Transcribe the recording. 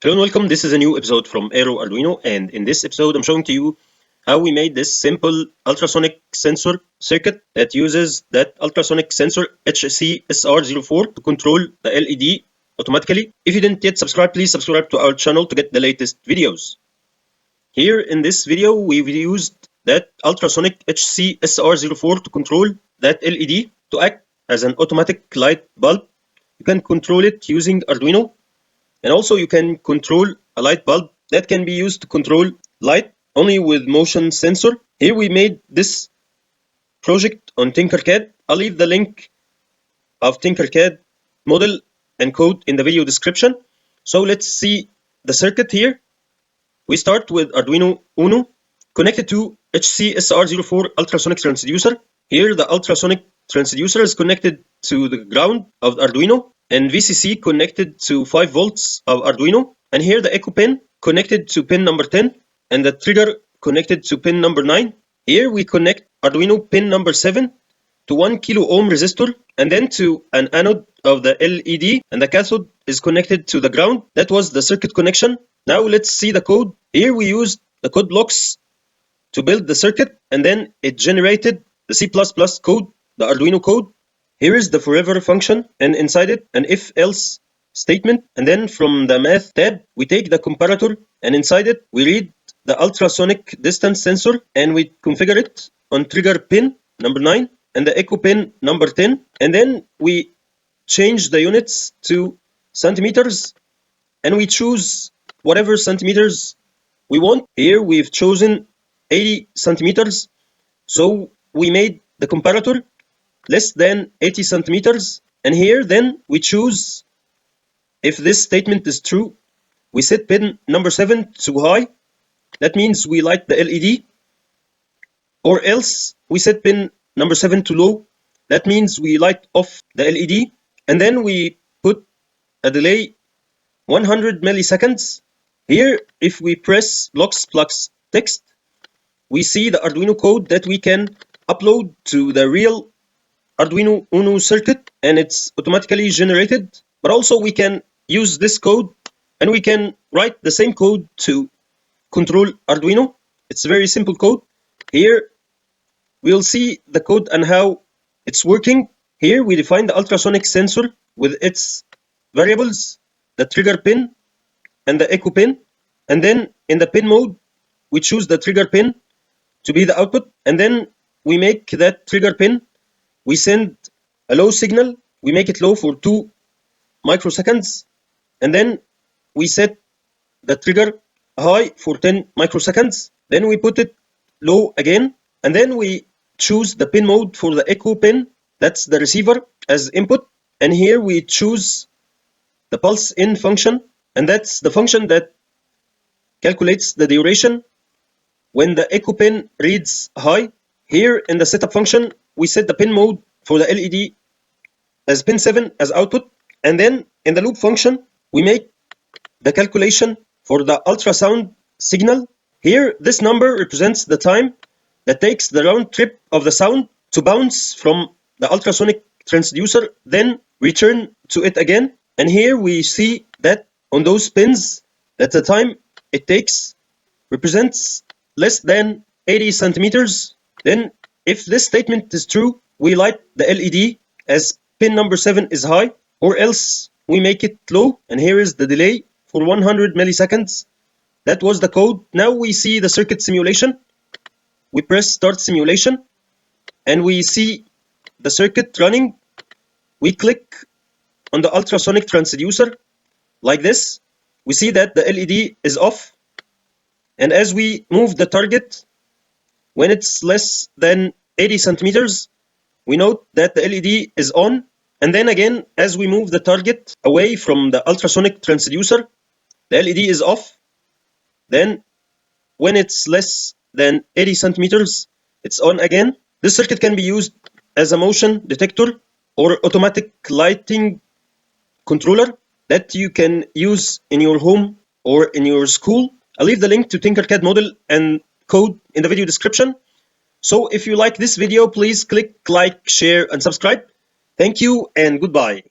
Hello and welcome. This is a new episode from Aero Arduino, and in this episode I'm showing to you how we made this simple ultrasonic sensor circuit that uses that ultrasonic sensor HCSR04 to control the LED automatically. If you didn't yet subscribe, please subscribe to our channel to get the latest videos. Here in this video we've used that ultrasonic HCSR04 to control that LED to act as an automatic light bulb. You can control it using Arduino. And also you can control a light bulb that can be used to control light only with motion sensor. Here we made this project on Tinkercad. I'll leave the link of Tinkercad model and code in the video description. So let's see the circuit here. We start with Arduino Uno connected to HCSR04 ultrasonic transducer. Here the ultrasonic transducer is connected to the ground of the Arduino, and VCC connected to 5 volts of Arduino, and here the echo pin connected to pin number 10 and the trigger connected to pin number 9. Here we connect Arduino pin number 7 to 1 kilo ohm resistor and then to an anode of the LED, and the cathode is connected to the ground. That was the circuit connection. Now let's see the code. Here we used the code blocks to build the circuit, and then it generated the C++ code, the Arduino code. Here is the forever function, and inside it an if-else statement, and then from the math tab we take the comparator, and inside it we read the ultrasonic distance sensor and we configure it on trigger pin number 9 and the echo pin number 10, and then we change the units to centimeters and we choose whatever centimeters we want. Here we've chosen 80 centimeters, so we made the comparator less than 80 centimeters, and here then we choose if this statement is true. We set pin number 7 to high, that means we light the LED, or else we set pin number 7 to low, that means we light off the LED, and then we put a delay 100 milliseconds. Here if we press blocks plus text, we see the Arduino code that we can upload to the real Arduino Uno circuit, and it's automatically generated. But also we can use this code and we can write the same code to control Arduino. It's a very simple code. Here we'll see the code and how it's working. Here we define the ultrasonic sensor with its variables, the trigger pin and the echo pin, and then in the pin mode we choose the trigger pin to be the output, and then we make that trigger pin, we send a low signal, we make it low for 2 microseconds, and then we set the trigger high for 10 microseconds, then we put it low again, and then we choose the pin mode for the echo pin, that's the receiver, as input, and here we choose the pulse in function, and that's the function that calculates the duration when the echo pin reads high. Here in the setup function we set the pin mode for the LED as pin 7 as output, and then in the loop function we make the calculation for the ultrasound signal. Here this number represents the time that takes the round trip of the sound to bounce from the ultrasonic transducer then return to it again, and here we see that on those pins that the time it takes represents less than 80 centimeters. Then if this statement is true, we light the LED as pin number 7 is high, or else we make it low, and here is the delay for 100 milliseconds. That was the code. Now we see the circuit simulation. We press start simulation and we see the circuit running. We click on the ultrasonic transducer like this. We see that the LED is off, and as we move the target when it's less than 80 centimeters, we note that the LED is on, and then again as we move the target away from the ultrasonic transducer, the LED is off. Then when it's less than 80 centimeters, it's on again. This circuit can be used as a motion detector or automatic lighting controller that you can use in your home or in your school. I'll leave the link to Tinkercad model and code in the video description. So if you like this video, please click like, share and subscribe. Thank you and goodbye.